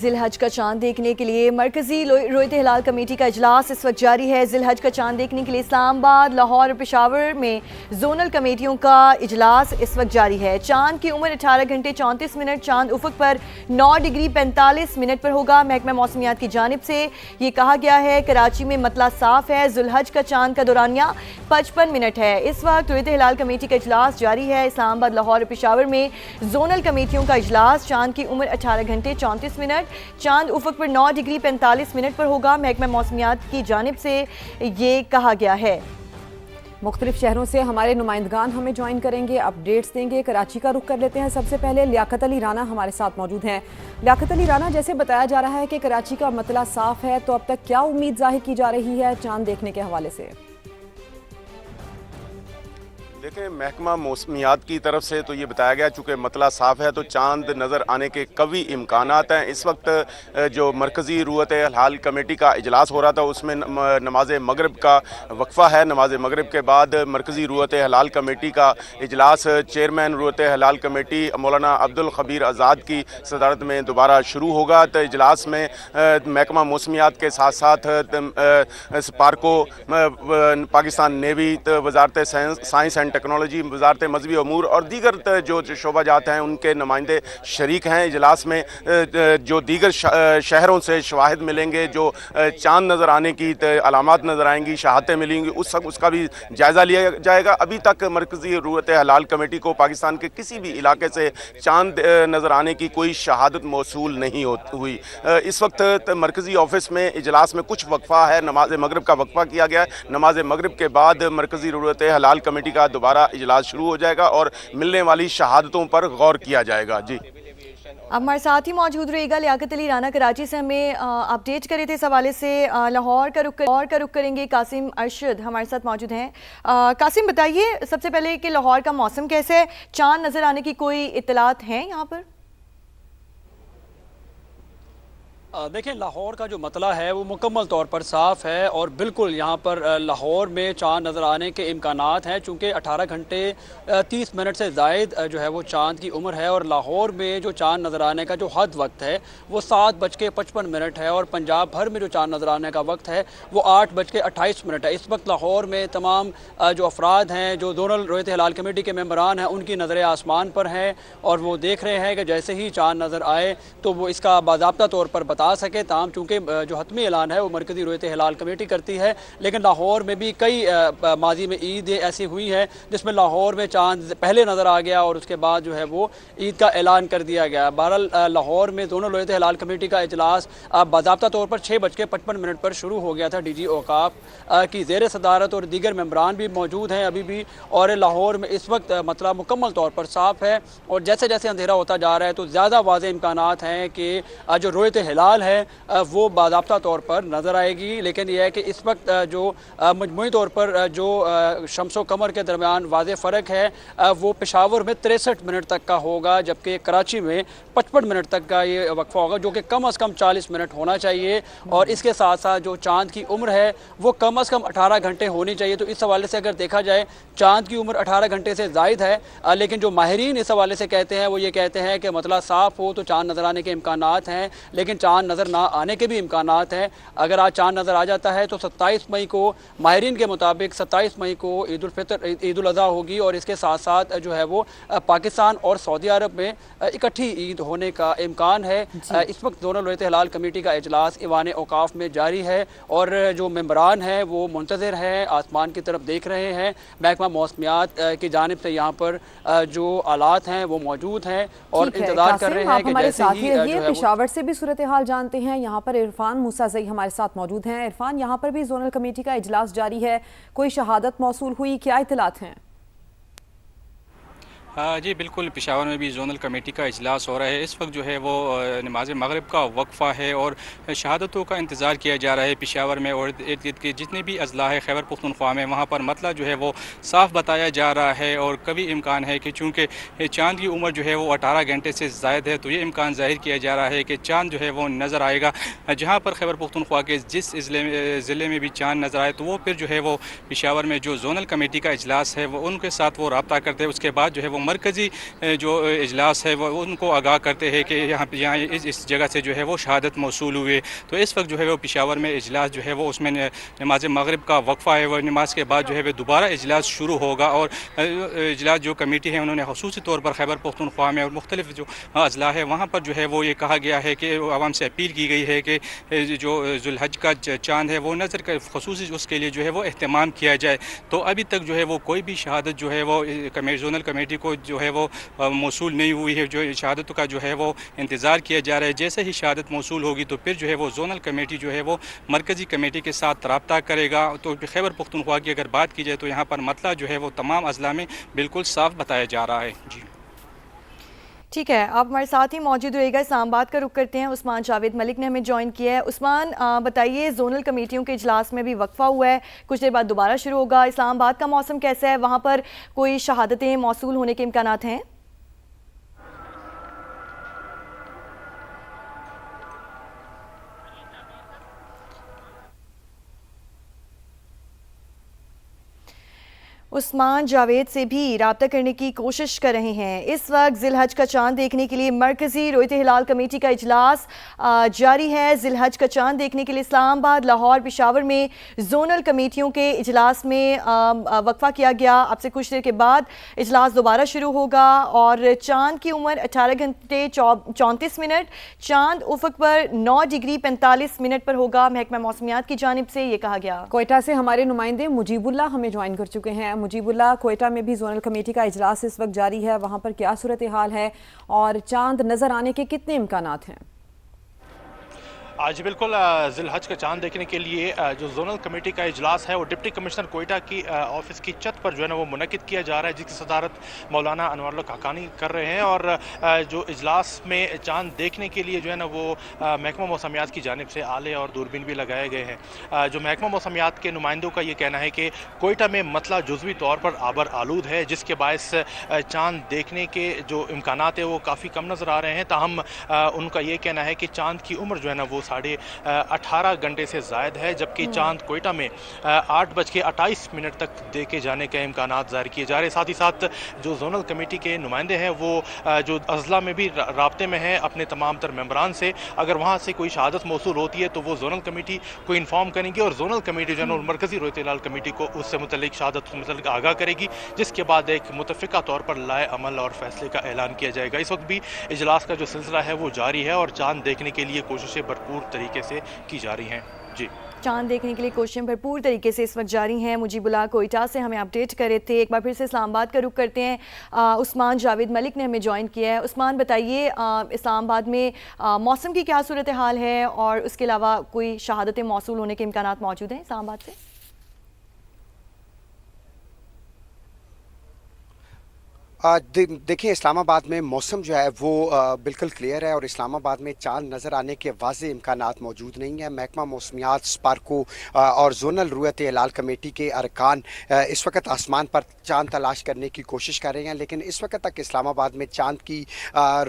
ذی الحج کا چاند دیکھنے کے لیے مرکزی رویت ہلال کمیٹی کا اجلاس اس وقت جاری ہے۔ ذی الحج کا چاند دیکھنے کے لیے اسلام آباد، لاہور اور پشاور میں زونل کمیٹیوں کا اجلاس اس وقت جاری ہے۔ چاند کی عمر 18 گھنٹے 34 منٹ، چاند افق پر 9 ڈگری 45 منٹ پر ہوگا۔ محکمہ موسمیات کی جانب سے یہ کہا گیا ہے کراچی میں مطلع صاف ہے۔ ذی الحج کا چاند کا دورانیہ 55 منٹ ہے۔ اس وقت رویت ہلال کمیٹی کا اجلاس جاری ہے۔ اسلام آباد، لاہور اور پشاور میں زونل کمیٹیوں کا اجلاس۔ چاند کی عمر 18 گھنٹے 34 منٹ، چاند افق پر 9 ڈگری 45 منٹ پر ہوگا۔ محکمہ موسمیات کی جانب سے یہ کہا گیا ہے۔ مختلف شہروں سے ہمارے نمائندگان ہمیں جوائن کریں گے، اپڈیٹس دیں گے۔ کراچی کا رخ کر لیتے ہیں۔ سب سے پہلے لیاقت علی رانا ہمارے ساتھ موجود ہیں۔ لیاقت علی رانا، جیسے بتایا جا رہا ہے کہ کراچی کا مطلع صاف ہے، تو اب تک کیا امید ظاہر کی جا رہی ہے چاند دیکھنے کے حوالے سے؟ دیکھیں، محکمہ موسمیات کی طرف سے تو یہ بتایا گیا چونکہ مطلع صاف ہے تو چاند نظر آنے کے قوی امکانات ہیں۔ اس وقت جو مرکزی رویت ہلال کمیٹی کا اجلاس ہو رہا تھا اس میں نماز مغرب کا وقفہ ہے۔ نماز مغرب کے بعد مرکزی رویت ہلال کمیٹی کا اجلاس چیئرمین رویت ہلال کمیٹی مولانا عبدالخبیر آزاد کی صدارت میں دوبارہ شروع ہوگا۔ تو اجلاس میں محکمہ موسمیات کے ساتھ ساتھ سپارکو، پاکستان نیوی، وزارت سائنس اینڈ ٹیکنالوجی، وزارت مذہبی امور اور دیگر جو شعبہ جات ہیں ان کے نمائندے شریک ہیں اجلاس میں۔ جو دیگر شہروں سے شواہد ملیں گے، جو چاند نظر آنے کی علامات نظر آئیں گی، شہادتیں ملیں گی، اس کا بھی جائزہ لیا جائے گا۔ ابھی تک مرکزی رویت ہلال کمیٹی کو پاکستان کے کسی بھی علاقے سے چاند نظر آنے کی کوئی شہادت موصول نہیں ہوئی۔ اس وقت مرکزی آفس میں اجلاس میں کچھ وقفہ ہے، نماز مغرب کا وقفہ کیا گیا ہے۔ نماز مغرب کے بعد مرکزی رویت ہلال کمیٹی کا دوبارہ اجلاس شروع ہو جائے گا اور ملنے والی شہادتوں پر غور کیا جائے گا۔ جی، اب ہمارے ساتھ ہی موجود رہے گا لیاقت علی رانا، کراچی سے ہمیں اپڈیٹ کرے تھے اس حوالے سے۔ لاہور کا رخ کریں گے، قاسم ارشد ہمارے ساتھ موجود ہیں۔ قاسم، بتائیے سب سے پہلے کہ لاہور کا موسم کیسے ہے؟ چاند نظر آنے کی کوئی اطلاعات ہیں یہاں پر؟ دیکھیں، لاہور کا جو مطلع ہے وہ مکمل طور پر صاف ہے اور بالکل یہاں پر لاہور میں چاند نظر آنے کے امکانات ہیں، چونکہ 18 گھنٹے 30 منٹ سے زائد جو ہے وہ چاند کی عمر ہے، اور لاہور میں جو چاند نظر آنے کا جو حد وقت ہے وہ 7:55 ہے، اور پنجاب بھر میں جو چاند نظر آنے کا وقت ہے وہ 8:28 ہے۔ اس وقت لاہور میں تمام جو افراد ہیں، جو زونل رویت ہلال کمیٹی کے ممبران ہیں، ان کی نظریں آسمان پر ہیں اور وہ دیکھ رہے ہیں کہ جیسے ہی چاند نظر آئے تو وہ اس کا باضابطہ طور پر بتا سکے۔ تاہم چونکہ جو حتمی اعلان ہے وہ مرکزی رویت ہلال کمیٹی کرتی ہے، لیکن لاہور میں بھی کئی ماضی میں عیدیں ایسی ہوئی ہیں جس میں لاہور میں چاند پہلے نظر آ گیا اور اس کے بعد جو ہے وہ عید کا اعلان کر دیا گیا۔ بہرحال لاہور میں دونوں رویت ہلال کمیٹی کا اجلاس باضابطہ طور پر 6:55 پر شروع ہو گیا تھا۔ ڈی جی اوقاف کی زیر صدارت اور دیگر ممبران بھی موجود ہیں ابھی بھی، اور لاہور میں اس وقت مطلع مکمل طور پر صاف ہے، اور جیسے جیسے اندھیرا ہوتا جا رہا ہے تو زیادہ واضح امکانات ہیں کہ جو رویت ہلال ہے وہ باضابطہ طور پر نظر آئے گی، لیکن یہ ہے کہ اس وقت جو مجموعی طور پر جو شمس و قمر کے درمیان واضح فرق ہے وہ پشاور میں 63 منٹ تک کا ہوگا، جبکہ کراچی میں 55 منٹ تک کا یہ وقفہ ہوگا، جو کہ کم از کم 40 منٹ ہونا چاہیے، اور اس کے ساتھ ساتھ جو چاند کی عمر ہے وہ کم از کم 18 گھنٹے ہونی چاہیے۔ تو اس حوالے سے اگر دیکھا جائے چاند کی عمر 18 گھنٹے سے زائد ہے، لیکن جو ماہرین اس حوالے سے کہتے ہیں وہ یہ کہتے ہیں کہ مطلع صاف ہو تو چاند نظر آنے کے امکانات ہیں، لیکن چاند نظر نہ آنے کے بھی امکانات ہیں۔ اگر آج چاند نظر آ جاتا ہے تو 27 مئی کو ماہرین کے مطابق 27 مئی کو عید الفطر، عید الاضحیٰ ہوگی، اور اس کے ساتھ ساتھ جو ہے وہ پاکستان اور سعودی عرب میں اکٹھی عید ہونے کا امکان ہے۔ اس وقت زونل رویت ہلال کمیٹی کا اجلاس ایوان اوقاف میں جاری ہے، اور جو ممبران ہیں وہ منتظر ہیں، آسمان کی طرف دیکھ رہے ہیں۔ محکمہ موسمیات کی جانب سے یہاں پر جو آلات ہیں وہ موجود ہیں اور انتظار کر رہے ہیں کہ جیسے ہی جو ہے پشاور سے بھی صورتحال جانتے ہیں۔ یہاں پر عرفان موسیٰ ہمارے ساتھ موجود ہیں۔ عرفان، یہاں پر بھی زونل کمیٹی کا اجلاس جاری ہے، کوئی شہادت موصول ہوئی، کیا اطلاعات ہیں؟ جی بالکل، پشاور میں بھی زونل کمیٹی کا اجلاس ہو رہا ہے۔ اس وقت جو ہے وہ نماز مغرب کا وقفہ ہے اور شہادتوں کا انتظار کیا جا رہا ہے پشاور میں، اور ارد گرد کے جتنے بھی اضلاع ہے خیبر پختونخوا میں، وہاں پر مطلع جو ہے وہ صاف بتایا جا رہا ہے، اور کبھی امکان ہے کہ چونکہ چاند کی عمر جو ہے وہ 18 گھنٹے سے زائد ہے تو یہ امکان ظاہر کیا جا رہا ہے کہ چاند جو ہے وہ نظر آئے گا۔ جہاں پر خیبر پختونخوا کے جس ضلع میں بھی چاند نظر آئے تو وہ پھر جو ہے وہ پشاور میں جو زونل کمیٹی کا اجلاس ہے وہ ان کے ساتھ وہ رابطہ کرتے ہیں، اس کے بعد جو ہے وہ मरकज़ी जो इजलास है वो उनको आगाह करते हैं कि यहाँ इस जगह से जो है वो शहादत मौसूल हुए। तो इस वक्त जो है वो पेशावर में इजलास जो है वो उसमें नमाज मगरिब का वक्फ़ा है, वो नमाज के बाद जो है वो दोबारा इजलास शुरू होगा। और इजलास जो कमेटी है उन्होंने ख़ुसूसी तौर पर खैबर पख्तूनख्वा में और मुख्तलिफ जो अजला है वहाँ पर जो है वो ये कहा गया है कि आवाम से अपील की गई है कि जो जुल्हज का चाँद है वो नज़र कर ख़ुसूसी उसके लिए जो है वो अहतमाम किया जाए। तो अभी तक जो है वो कोई भी शहादत जो है वो जोनल कमेटी को जो है वो मौसूल नहीं हुई है। जो शहादत का जो है वो इंतज़ार किया जा रहा है। जैसे ही शहादत मौसूल होगी तो फिर जो है वो जोनल कमेटी जो है वो मरकज़ी कमेटी के साथ रब्ता करेगा। तो खैबर पख्तूनख्वा की अगर बात की जाए तो यहाँ पर मतला जो है वो तमाम अजला में बिल्कुल साफ बताया जा रहा है। जी ठीक है, आप हमारे साथ ही मौजूद रहेगा। इस्लामाबाद का रुख करते हैं, उस्मान जावेद मलिक ने हमें ज्वाइन किया है। उस्मान, बताइए, जोनल कमेटियों के इजलास में भी वक्फा हुआ है, कुछ देर बाद दोबारा शुरू होगा। इस्लामाबाद का मौसम कैसा है? वहाँ पर कोई शहादतें मौसूल होने के इम्कानात हैं? उस्मान जावेद से भी राब्ता करने की कोशिश कर रहे हैं। इस वक्त जिलहज का चांद देखने के लिए मरकज़ी रोयत हिलाल कमेटी का इजलास जारी है। जिलहज का चांद देखने के लिए इस्लामाबाद, लाहौर, पेशावर में जोनल कमेटियों के इजलास में वक्फा किया गया। अब से कुछ देर के बाद इजलास दोबारा शुरू होगा और चांद की उम्र 18 घंटे 34 मिनट, चांद उफक पर 9 डिग्री 45 मिनट पर होगा। महकमा मौसमियात की जानिब से ये कहा गया। कोयटा से हमारे नुमाइंदे मुजीबुल्ला हमें ज्वाइन कर चुके हैं। मुजीबुल्ला, कोयटा में भी जोनल कमेटी का इजलास इस वक्त जारी है, वहाँ पर क्या सूरत हाल है और चांद नज़र आने के कितने इम्कानात हैं? आज बिल्कुल जिलहज का चांद देखने के लिए जो जोनल कमेटी का इजलास है वो डिप्टी कमिश्नर कोयटा की ऑफिस की छत पर जो है ना वो मुनक्किद किया जा रहा है, जिसकी सदारत मौलाना अनवर हक्कानी कर रहे हैं। और जो इजलास में चांद देखने के लिए जो है ना वो महकमा मौसमियात की जानिब से आले और दूरबीन भी लगाए गए हैं। जो महकमा मौसमियात के नुमाइंदों का ये कहना है कि कोयटा में मतला जुज़वी तौर पर आबर आलूद है, जिसके बायस चांद देखने के जो इम्कानात है वो काफ़ी कम नज़र आ रहे हैं। ताहम उनका ये कहना है कि चांद की उम्र जो है ना वो 18.5 घंटे से ज़ायद है, जबकि चांद कोयटा में 8:28 तक देखे जाने के इम्कानात ज़ाहिर किए जा रहे हैं। साथ ही साथ जो जोनल कमेटी के नुमाइंदे हैं वो जो अजला में भी राब्ते में हैं अपने तमाम तर मेम्बरान से। अगर वहाँ से कोई शहादत मौसूल होती है तो वो जोनल कमेटी को इन्फॉर्म करेंगे और जोनल कमेटी जो है मरकज़ी रोयत हिलाल कमेटी को उससे मुतल्लिक शहादत से मुतल्लिक आगाह करेगी, जिसके बाद एक मुतफ़िका तौर पर लाए अमल और फैसले का ऐलान किया जाएगा। इस वक्त भी इजलास का जो सिलसिला है वो जारी है और चांद देखने के लिए कोशिशें भरपूर तरीके से की जा रही हैं। जी, चांद देखने के लिए कोशिशें भरपूर तरीके से इस वक्त जारी हैं। मुजीबुल्ला कोयटा से हमें अपडेट कर रहे थे। एक बार फिर से इस्लामाबाद का रुख करते हैं। उस्मान जावेद मलिक ने हमें ज्वाइन किया है। उस्मान, बताइए, इस्लामाबाद में मौसम की क्या सूरत हाल है और उसके अलावा कोई शहादतें मौसूल होने के इम्कानात मौजूद हैं इस्लामाबाद से? देखिए, इस्लामाबाद में मौसम जो है वो बिल्कुल क्लियर है और इस्लामाबाद में चांद नज़र आने के वाज़े इम्कानात मौजूद नहीं है। महकमा मौसमियात, स्पार्को और जोनल रोयत हिलाल कमेटी के अरकान इस वक्त आसमान पर चांद तलाश करने की कोशिश कर रहे हैं, लेकिन इस वक्त तक इस्लामाबाद में चांद की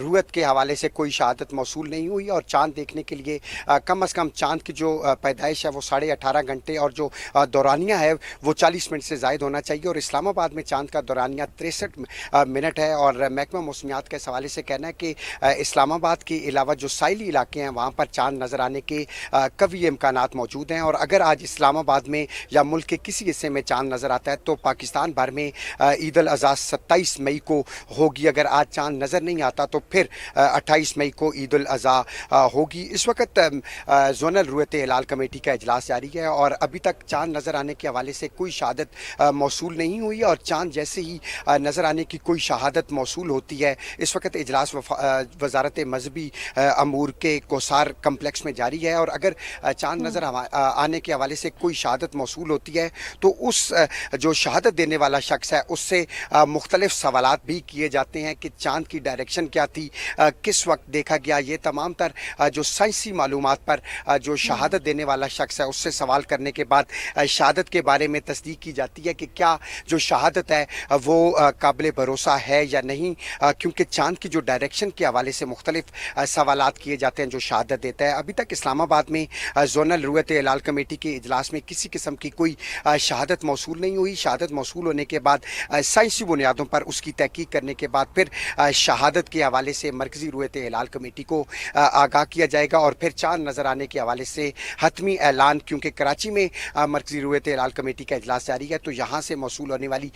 रुयत के हवाले से कोई शहादत मौसूल नहीं हुई। और चांद देखने के लिए कम अज़ कम चांद की जो पैदाइश है वो 18.5 घंटे और जो दौरानिया है वो 40 मिनट से ज़ायद होना चाहिए। और इस्लामाबाद में चांद का दौरानिया 63 मिनट है। और महकमा मौसमियात के हवाले से कहना है कि इस्लामाबाद के अलावा जो साइली इलाके हैं वहाँ पर चांद नज़र आने के कवी इम्कानात मौजूद हैं। और अगर आज इस्लामाबाद में या मुल्क के किसी हिस्से में चांद नज़र आता है तो पाकिस्तान भर में ईद अल अज़हा 27 मई को होगी। अगर आज चांद नज़र नहीं आता तो फिर 28 मई को ईद अल अज़हा होगी। इस वक्त जोनल रोयत हिलाल कमेटी का इजलास जारी है और अभी तक चांद नज़र आने के हवाले से कोई शहादत मौसूल नहीं हुई। और चांद जैसे ही नज़र आने की कोई शहादत मौसूल होती है, इस वक्त इजलास वजारत मजहबी अमूर के कोसार कम्प्लेक्स में जारी है। और अगर चांद नज़र आने के हवाले से कोई शहादत मौसूल होती है तो उस जो शहादत देने वाला शख्स है उससे मुख्तलिफ सवालात भी किए जाते हैं कि चांद की डायरेक्शन क्या थी, किस वक्त देखा गया। ये तमाम तर जो साइंसी मालूमात पर जो शहादत देने वाला शख्स है उससे सवाल करने के बाद शहादत के बारे में तस्दीक की जाती है कि क्या जो शहादत है वो काबिल भरोसा भरोसा है या नहीं, क्योंकि चांद की जो डायरेक्शन के हवाले से मुख्तलिफ सवालात किए जाते हैं जो शहादत देता है। अभी तक इस्लामाबाद में जोनल रुयत हिलाल कमेटी के इजलास में किसी किस्म की कोई शहादत मौसूल नहीं हुई। शहादत मौसूल होने के बाद साइंसी बुनियादों पर उसकी तहकीक करने के बाद फिर शहादत के हवाले से मरकज़ी रुयत हिलाल कमेटी को आगाह किया जाएगा और फिर चांद नज़र आने के हवाले से हतमी ऐलान, क्योंकि कराची में मरकज़ी रुयत हिलाल कमेटी का इजलास जारी है, तो यहाँ से मौसूल होने वाली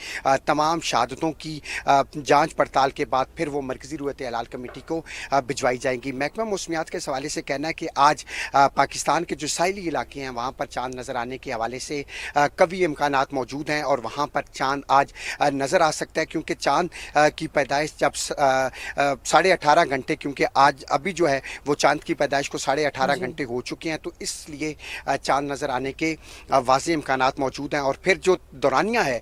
तमाम शहादतों की जांच पड़ताल के बाद फिर वो मरकज़ी रुयत हिलाल कमेटी को भिजवाई जाएंगी। महकमा मौसमियात के हवाले से कहना है कि आज पाकिस्तान के जो साहिली इलाके हैं वहाँ पर चांद नज़र आने के हवाले से कवी इम्कानात मौजूद हैं और वहाँ पर चांद आज नज़र आ सकता है, क्योंकि चांद की पैदाइश जब 18.5 घंटे, क्योंकि आज अभी जो है वो चांद की पैदाइश को 18.5 घंटे हो चुके हैं, तो इसलिए चांद नज़र आने के वाज़ेह इम्कानात मौजूद हैं। और फिर जो दौरानिया है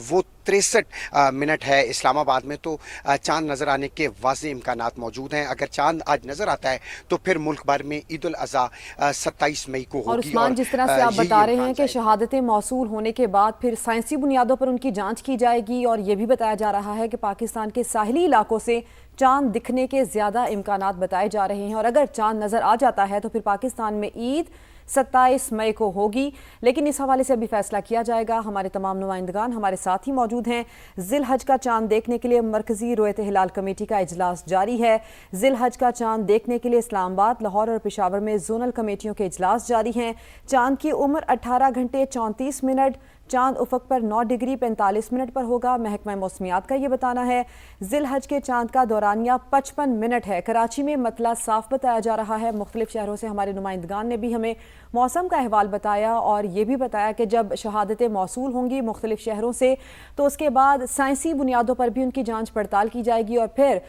वो 63 मिनट है इस्लामाबाद में, तो चांद नज़र आने के वाज़ेह इम्कानात मौजूद हैं। अगर चांद आज नज़र आता है तो फिर मुल्क भर में ईद उल अज़हा 27 मई को होगी। और उस्मान, जिस तरह से आप बता रहे हैं कि शहादतें मौसूल होने के बाद फिर साइंसी बुनियादों पर उनकी जांच की जाएगी, और ये भी बताया जा रहा है कि पाकिस्तान के साहिली इलाकों से चांद दिखने के ज़्यादा इम्कानात बताए जा रहे हैं, और अगर चांद नज़र आ जाता है तो फिर पाकिस्तान में ईद 27 मई को होगी। लेकिन इस हवाले से अभी फैसला किया जाएगा। हमारे तमाम नुमाइंदगान हमारे साथ ही मौजूद हैं। ज़िल-हज का चांद देखने के लिए मरकज़ी रुयत हिलाल कमेटी का इजलास जारी है। ज़िल-हज का चांद देखने के लिए इस्लामाबाद, लाहौर और पेशावर में जोनल कमेटियों के इजलास जारी हैं। चांद की उम्र 18 घंटे 34 मिनट, चांद उफक पर 9 डिग्री 45 मिनट पर होगा। महकमा मौसमियात का ये बताना है। ज़िल-हज के चांद का दौरानिया 55 मिनट है। कराची में मतला साफ बताया जा रहा है। मुख्तलिफ शहरों से हमारे नुमाइंदगान ने भी हमें मौसम का अहवाल बताया और ये भी बताया कि जब शहादतें मौसूल होंगी मुख्तलिफ शहरों से तो उसके बाद साइंसी बुनियादों पर भी उनकी जांच पड़ताल की जाएगी और फिर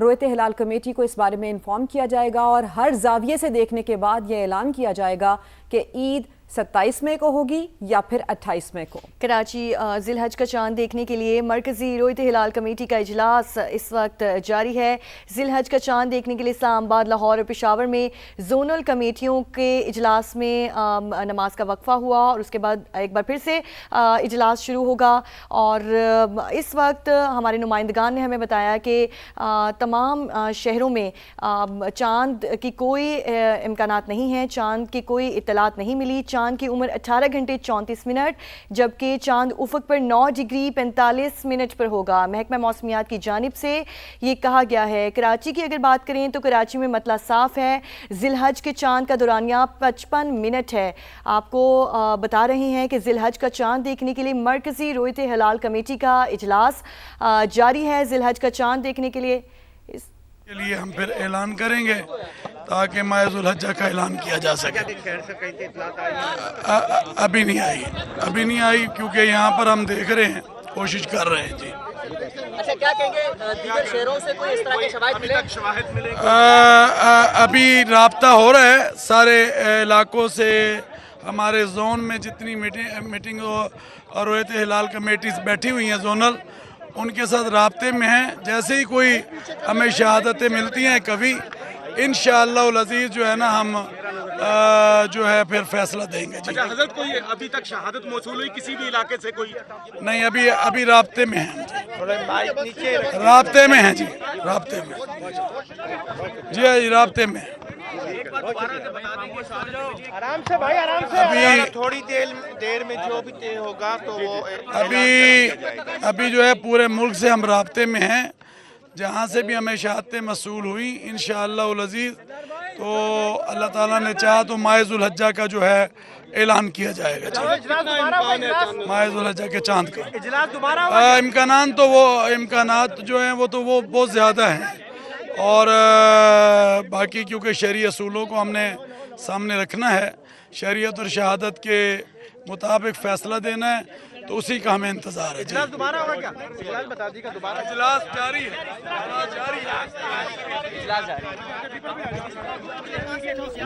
रुयत हिलाल कमेटी को इस बारे में इन्फॉर्म किया जाएगा और हर जाविये से देखने के बाद ये ऐलान किया जाएगा कि ईद 27 मई को होगी या फिर 28 मई को। कराची ज़िल-हज का चांद देखने के लिए मरकज़ी रुयत हिलाल कमेटी का इजलास इस वक्त जारी है। ज़िल-हज का चांद देखने के लिए इस्लामाबाद, लाहौर और पेशावर में जोनल कमेटियों के इजलास में नमाज का वक्फा हुआ और उसके बाद एक बार फिर से इजलास शुरू होगा। और इस वक्त हमारे नुमाइंदगान ने हमें बताया कि तमाम शहरों में चांद की कोई इम्कानात नहीं हैं, चांद की कोई इत्तलात नहीं मिली। चांद की उम्र 18 घंटे 34 मिनट जबकि चांद उफक पर 9 डिग्री 45 मिनट पर होगा। महकमा मौसमियात की जानिब से ये कहा गया है। कराची की अगर बात करें तो कराची में मतला साफ है। ज़िल-हज के चांद का दौरानिया 55 मिनट है। आपको बता रहे हैं कि ज़िल-हज का चांद देखने के लिए मरकज़ी रुयत हिलाल कमेटी का इजलास जारी है। ज़िल-हज का चांद देखने के लिए हम फिर ऐलान करेंगे ताकि माह ज़ुल-हज्जा का ऐलान किया जा सके। अभी नहीं आई क्योंकि यहाँ पर हम देख रहे हैं, कोशिश कर रहे हैं जी। अच्छा, क्या कहेंगे दीगर शहरों से कोई इस तरह के शवाहिद मिले? अभी राब्ता हो रहा है सारे इलाकों से। हमारे जोन में जितनी मीटिंग और रुयत हिलाल कमेटीज बैठी हुई हैं जोनल, उनके साथ राब्ते में हैं। जैसे ही कोई हमें शहादतें मिलती हैं कभी इंशाअल्लाह अज़ीज़ जो है ना हम जो है फिर फैसला देंगे जी। अच्छा हजरत, कोई अभी तक शहादत मौसूल हुई किसी भी इलाके से कोई? नहीं, अभी राब्ते में हैं जी, राब्ते में हैं जी, राब्ते में जी, राब्ते में। आराम से भाई, आराम से। अभी थोड़ी देर में जो भी तय होगा तो वो अभी जो है पूरे मुल्क से हम राब्ते में हैं। जहाँ से भी हमें शहादतें मसूल हुई इंशाअल्लाह अज़ीज़ तो अल्लाह ताला ने चाहा तो माह ज़ुल-हज्जा का जो है ऐलान किया जाएगा जी। माह ज़ुल-हज्जा के चांद का इम्कानात जो हैं वो बहुत ज़्यादा हैं और बाकी क्योंकि शरई असूलों को हमने सामने रखना है, शरीयत और शहादत के मुताबिक फ़ैसला देना है, तो उसी का हमें इंतज़ार है। इजलास दोबारा होगा क्या? इजलास बता दीजिएगा दोबारा। इजलास जारी है।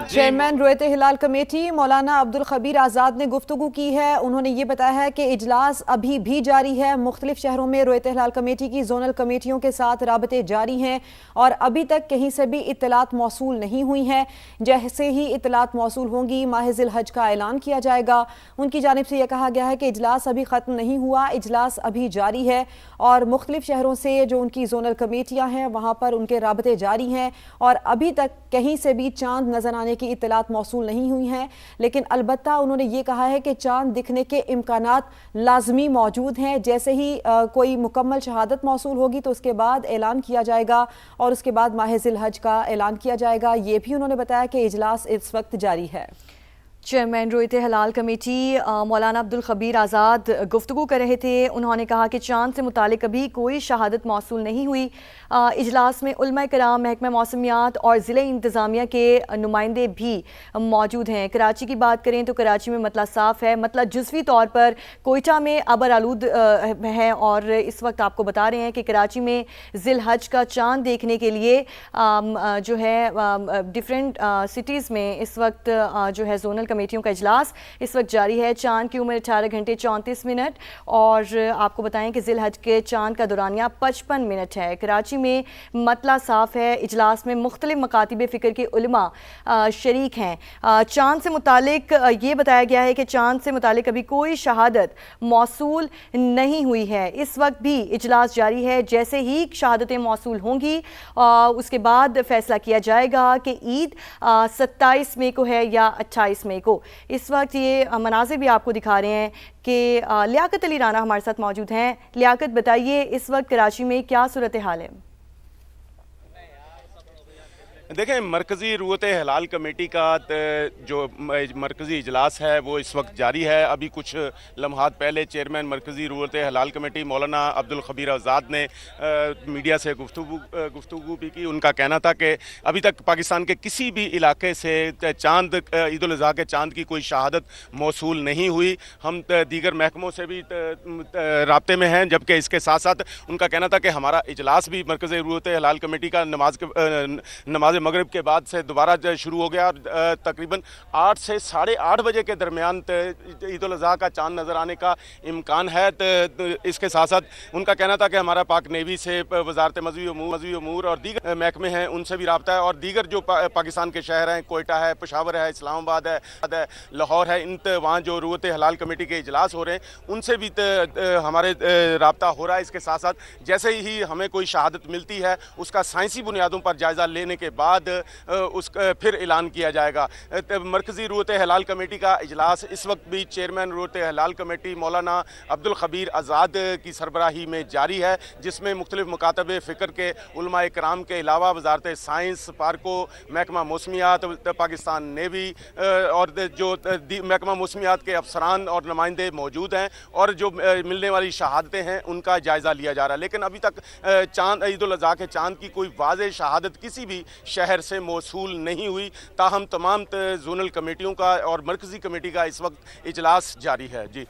चेयरमैन रुयत हिलाल कमेटी मौलाना अब्दुल खबीर आज़ाद ने गुफ्तगू की है। उन्होंने ये बताया है कि इजलास अभी भी जारी है। मुख्तलिफ शहरों में रुयत हिलाल कमेटी की जोनल कमेटियों के साथ राबते जारी हैं और अभी तक कहीं से भी इत्तलात मौसूल नहीं हुई हैं। जैसे ही इत्तलात मौसूल होंगी माह ज़िल-हज का ऐलान किया जाएगा। उनकी जानिब से यह कहा गया है कि इजलास अभी ختم نہیں ہوا، اجلاس ابھی جاری ہے اور مختلف شہروں سے جو ان کی زونل کمیٹیاں ہیں وہاں پر ان کے رابطے جاری ہیں اور ابھی تک کہیں سے بھی چاند نظر آنے کی اطلاعات موصول نہیں ہوئی ہیں، لیکن البتہ انہوں نے یہ کہا ہے کہ چاند دکھنے کے امکانات لازمی موجود ہیں۔ جیسے ہی کوئی مکمل شہادت موصول ہوگی تو اس کے بعد اعلان کیا جائے گا اور اس کے بعد ماہ ذی الحج کا اعلان کیا جائے گا۔ یہ بھی انہوں نے بتایا کہ اجلاس اس وقت جاری ہے۔ چیئرمین رویت ہلال کمیٹی مولانا عبدالخبیر آزاد گفتگو کر رہے تھے۔ انہوں نے کہا کہ چاند سے متعلق ابھی کوئی شہادت موصول نہیں ہوئی۔ اجلاس میں علماء کرام، محکمہ موسمیات اور ضلع انتظامیہ کے نمائندے بھی موجود ہیں۔ کراچی کی بات کریں تو کراچی میں مطلع صاف ہے، مطلع جزوی طور پر کوئٹہ میں ابر آلود ہے اور اس وقت آپ کو بتا رہے ہیں کہ کراچی میں ذی الحج کا چاند دیکھنے کے لیے جو ہے ڈیفرنٹ سٹیز میں اس وقت جو ہے زونل کمیٹیوں کا اجلاس اس وقت جاری ہے۔ چاند کی عمر 18 گھنٹے 34 منٹ اور آپ کو بتائیں کہ ذی الحج کے چاند کا دورانیہ 55 منٹ ہے۔ کراچی میں مطلع صاف ہے۔ اجلاس میں مختلف مکاتب فکر کے علماء شریک ہیں۔ چاند سے متعلق یہ بتایا گیا ہے کہ چاند سے متعلق ابھی کوئی شہادت موصول نہیں ہوئی ہے۔ اس وقت بھی اجلاس جاری ہے۔ جیسے ہی شہادتیں موصول ہوں گی اس کے بعد فیصلہ کیا جائے گا کہ عید 27 مئی کو ہے یا 28 مئی کو۔ اس وقت یہ مناظر بھی آپ کو دکھا رہے ہیں کہ لیاقت علی رانا ہمارے ساتھ موجود ہیں۔ لیاقت بتائیے اس وقت کراچی میں کیا صورتحال ہے؟ دیکھیں، مرکزی رویت ہلال کمیٹی کا جو مرکزی اجلاس ہے وہ اس وقت جاری ہے۔ ابھی کچھ لمحات پہلے چیئرمین مرکزی رویت ہلال کمیٹی مولانا عبدالخبیر آزاد نے میڈیا سے گفتگو بھی کی۔ ان کا کہنا تھا کہ ابھی تک پاکستان کے کسی بھی علاقے سے چاند عید الاضحیٰ کے چاند کی کوئی شہادت موصول نہیں ہوئی۔ ہم دیگر محکموں سے بھی رابطے میں ہیں، جبکہ اس کے ساتھ ساتھ ان کا کہنا تھا کہ ہمارا اجلاس بھی مرکزی رویت ہلال کمیٹی کا نماز مغرب کے بعد سے دوبارہ شروع ہو گیا اور تقریباً 8 سے 8:30 بجے کے درمیان عید الاضحیٰ کا چاند نظر آنے کا امکان ہے۔ اس کے ساتھ ساتھ ان کا کہنا تھا کہ ہمارا پاک نیوی سے، وزارت مذہبی امور اور دیگر محکمے ہیں، ان سے بھی رابطہ ہے اور دیگر جو پاکستان کے شہر ہیں، کوئٹہ ہے، پشاور ہے، اسلام آباد ہے، لاہور ہے، وہاں جو رویت ہلال کمیٹی کے اجلاس ہو رہے ہیں ان سے بھی ہمارے رابطہ ہو رہا ہے۔ اس کے ساتھ ساتھ جیسے ہی ہمیں کوئی شہادت ملتی ہے اس کا سائنسی بنیادوں پر جائزہ لینے کے بعد پھر اعلان کیا جائے گا۔ مرکزی رویت ہلال کمیٹی کا اجلاس اس وقت بھی چیئرمین رویت ہلال کمیٹی مولانا عبدالخبیر آزاد کی سربراہی میں جاری ہے، جس میں مختلف مکاتب فکر کے علماء کرام کے علاوہ وزارت سائنس، پارکو، محکمہ موسمیات، پاکستان نیوی اور جو محکمہ موسمیات کے افسران اور نمائندے موجود ہیں اور جو ملنے والی شہادتیں ہیں ان کا جائزہ لیا جا رہا ہے۔ لیکن ابھی تک عید الاضحیٰ کے چاند کی کوئی واضح شہادت کسی بھی شہر سے موصول نہیں ہوئی، تاہم تمام زونل کمیٹیوں کا اور مرکزی کمیٹی کا اس وقت اجلاس جاری ہے۔ جی،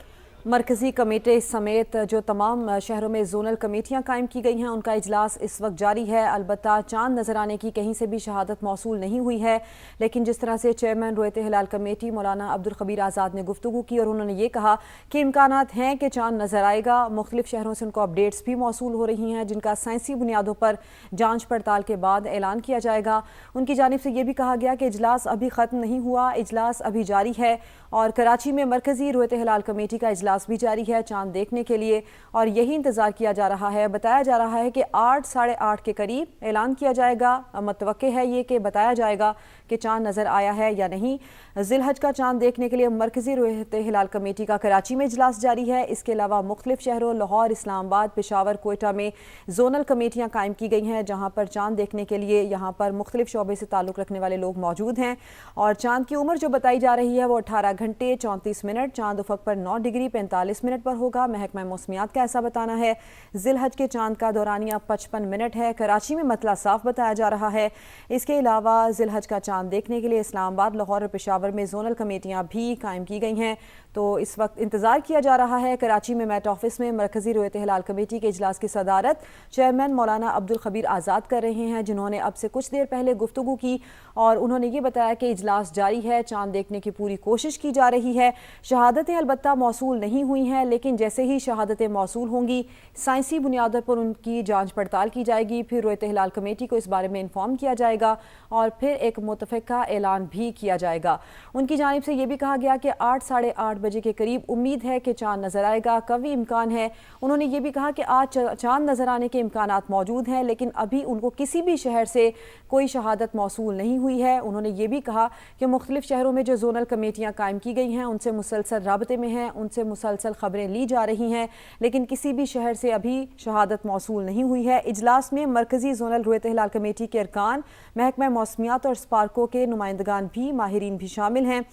مرکزی کمیٹی سمیت جو تمام شہروں میں زونل کمیٹیاں قائم کی گئی ہیں ان کا اجلاس اس وقت جاری ہے۔ البتہ چاند نظر آنے کی کہیں سے بھی شہادت موصول نہیں ہوئی ہے، لیکن جس طرح سے چیئرمین رویت ہلال کمیٹی مولانا عبدالخبیر آزاد نے گفتگو کی اور انہوں نے یہ کہا کہ امکانات ہیں کہ چاند نظر آئے گا۔ مختلف شہروں سے ان کو اپڈیٹس بھی موصول ہو رہی ہیں جن کا سائنسی بنیادوں پر جانچ پڑتال کے بعد اعلان کیا جائے گا۔ ان کی جانب سے یہ بھی کہا گیا کہ اجلاس ابھی ختم نہیں ہوا، اجلاس ابھی جاری ہے اور کراچی میں مرکزی رویت ہلال کمیٹی کا اجلاس بھی جاری ہے چاند دیکھنے کے لیے اور یہی انتظار کیا جا رہا ہے۔ بتایا جا رہا ہے کہ 8 ساڑھے 8 کے قریب اعلان کیا جائے گا۔ متوقع ہے یہ کہ بتایا جائے گا کہ چاند نظر آیا ہے یا نہیں۔ ذی الحج کا چاند دیکھنے کے لیے مرکزی رویت ہلال کمیٹی کا کراچی میں اجلاس جاری ہے۔ اس کے علاوہ مختلف شہروں لاہور، اسلام آباد، پشاور، کوئٹہ میں زونل کمیٹیاں قائم کی گئی ہیں جہاں پر چاند دیکھنے کے لیے یہاں پر مختلف شعبے سے تعلق رکھنے والے لوگ موجود ہیں اور چاند کی عمر جو بتائی جا رہی ہے وہ 18 گھنٹے 34 منٹ، چاند افق پر 9 ڈگری 45 منٹ پر ہوگا۔ محکمہ موسمیات کا ایسا بتانا ہے۔ ذی الحج کے چاند کا دورانیہ 55 منٹ ہے۔ کراچی میں مطلع صاف بتایا جا رہا ہے۔ اس کے علاوہ ذی الحج کا چاند دیکھنے کے لیے اسلام آباد، لاہور اور پشاور میں زونل کمیٹیاں بھی قائم کی گئی ہیں۔ تو اس وقت انتظار کیا جا رہا ہے کراچی میں میٹ آفس میں مرکزی رویت ہلال کمیٹی کے اجلاس کی صدارت چیئرمین مولانا عبدالخبیر آزاد کر رہے ہیں، جنہوں نے اب سے کچھ دیر پہلے گفتگو کی اور انہوں نے یہ بتایا کہ اجلاس جاری ہے، چاند دیکھنے کی پوری کوشش کی جا رہی ہے۔ شہادتیں البتہ موصول نہیں ہوئی ہیں، لیکن جیسے ہی شہادتیں موصول ہوں گی سائنسی بنیادوں پر ان کی جانچ پڑتال کی جائے گی، پھر رویت ہلال کمیٹی کو اس بارے میں انفارم کیا جائے گا اور پھر ایک मुत्तफ़िक़ का ऐलान भी किया जाएगा। उनकी जानिब से ये भी कहा गया कि 8 साढ़े 8 बजे के करीब उम्मीद है कि चाँद नज़र आएगा, कवी इम्कान है। उन्होंने ये भी कहा कि आज चाँद नज़र आने के इम्कानात मौजूद हैं, लेकिन अभी उनको किसी भी शहर से कोई शहादत मौसूल नहीं हुई है। उन्होंने ये भी कहा कि मुख्तलिफ शहरों में जो जोनल कमेटियाँ कायम की गई हैं उनसे मुसलसल राबते में हैं, उनसे मुसलसल ख़बरें ली जा रही हैं, लेकिन किसी भी शहर से अभी शहादत मौसूल नहीं हुई है। इजलास में मरकज़ी जोनल रुयत हिलाल कमेटी के अरकान, महकमा मौसमियात और स्पार्को के नुमाइंदगान भी, माहिरीन भी शामिल हैं।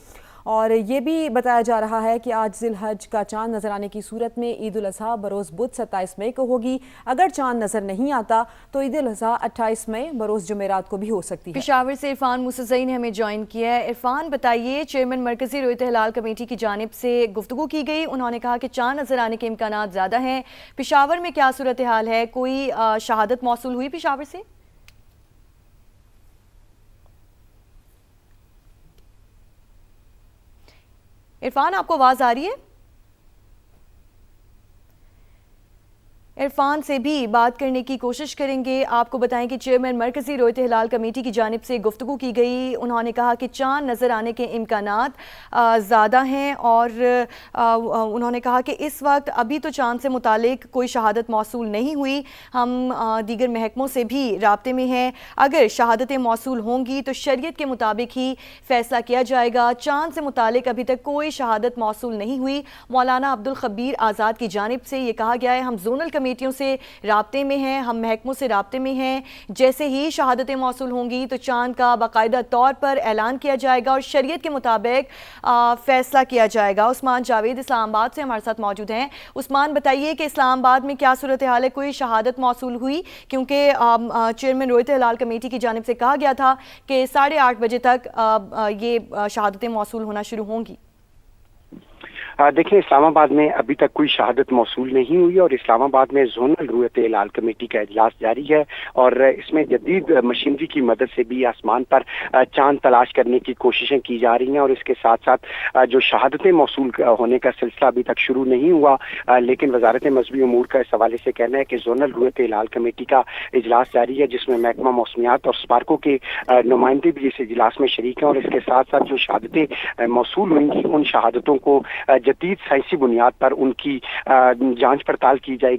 और ये भी बताया जा रहा है कि आज ज़िलहज का चाँद नज़र आने की सूरत में ईद उल अज़हा बरोज़ बुध 27 मई को होगी। अगर चाँद नज़र नहीं आता तो ईद उल अज़हा 28 मई बरोज़ जुमेरात को भी हो सकती है। पेशावर से इरफान मुसज़ई ने हमें ज्वाइन किया है। इरफान, बताइए, चेयरमैन मरकज़ी रुयत हिलाल कमेटी की जानिब से गुफ्तगू की गई, उन्होंने कहा कि चाँद नज़र आने के इम्कानात ज़्यादा हैं। पेशावर में क्या सूरत हाल है, कोई शहादत मौसूल हुई पेशावर से? इरफान, आपको आवाज़ आ रही है? इरफान से भी बात करने की कोशिश करेंगे। आपको बताएं कि चेयरमैन मरकज़ी रुयत हिलाल कमेटी की जानिब से गुफ्तगू की गई, उन्होंने कहा कि चाँद नज़र आने के इम्कानात ज़्यादा हैं और उन्होंने कहा कि इस वक्त अभी तो चाँद से मुतालिक कोई शहादत मौसूल नहीं हुई। हम दीगर महकमों से भी राब्ते में हैं, अगर शहादतें मौसूल होंगी तो शरीयत के मुताबिक ही फ़ैसला किया जाएगा। चाँद से मुतालिक अभी तक कोई शहादत मौसूल नहीं हुई। मौलाना अब्दुल खबीर आज़ाद की जानिब से ये कहा गया है, हम जोनल कमेटियों से राब्ते में हैं, हम महकमों से राब्ते में हैं, जैसे ही शहादतें मौसूल होंगी तो चाँद का बाकायदा तौर पर ऐलान किया जाएगा और शरीयत के मुताबिक फ़ैसला किया जाएगा। उस्मान जावेद इस्लामाबाद से हमारे साथ मौजूद हैं। उस्मान, बताइए कि इस्लामाबाद में क्या सूरत हाल है, कोई शहादत मौसूल हुई? क्योंकि चेयरमैन रुयत हिलाल कमेटी की जानिब से कहा गया था कि 8:30 बजे तक ये शहादतें मौसूल होना शुरू होंगी। देखिए, इस्लामाबाद में अभी तक कोई शहादत मौसूल नहीं हुई और इस्लामाबाद में जोनल रुयत हिलाल कमेटी का इजलास जारी है और इसमें जदीद मशीनरी की मदद से भी आसमान पर चांद तलाश करने की कोशिशें की जा रही हैं और इसके साथ साथ जो शहादतें मौसूल होने का सिलसिला अभी तक शुरू नहीं हुआ, लेकिन वजारत मजहबी उमूर का इस हवाले से कहना है कि जोनल रुयत हिलाल कमेटी का इजलास जारी है, जिसमें महकमा मौसमियात और स्पार्को के नुमाइंदे भी इस इजलास में शरीक हैं और इसके साथ साथ जो शहादतें मौसूल हुई उन शहादतों को जदीद साइंसी बुनियाद पर उनकी जांच पड़ताल की जाएगी।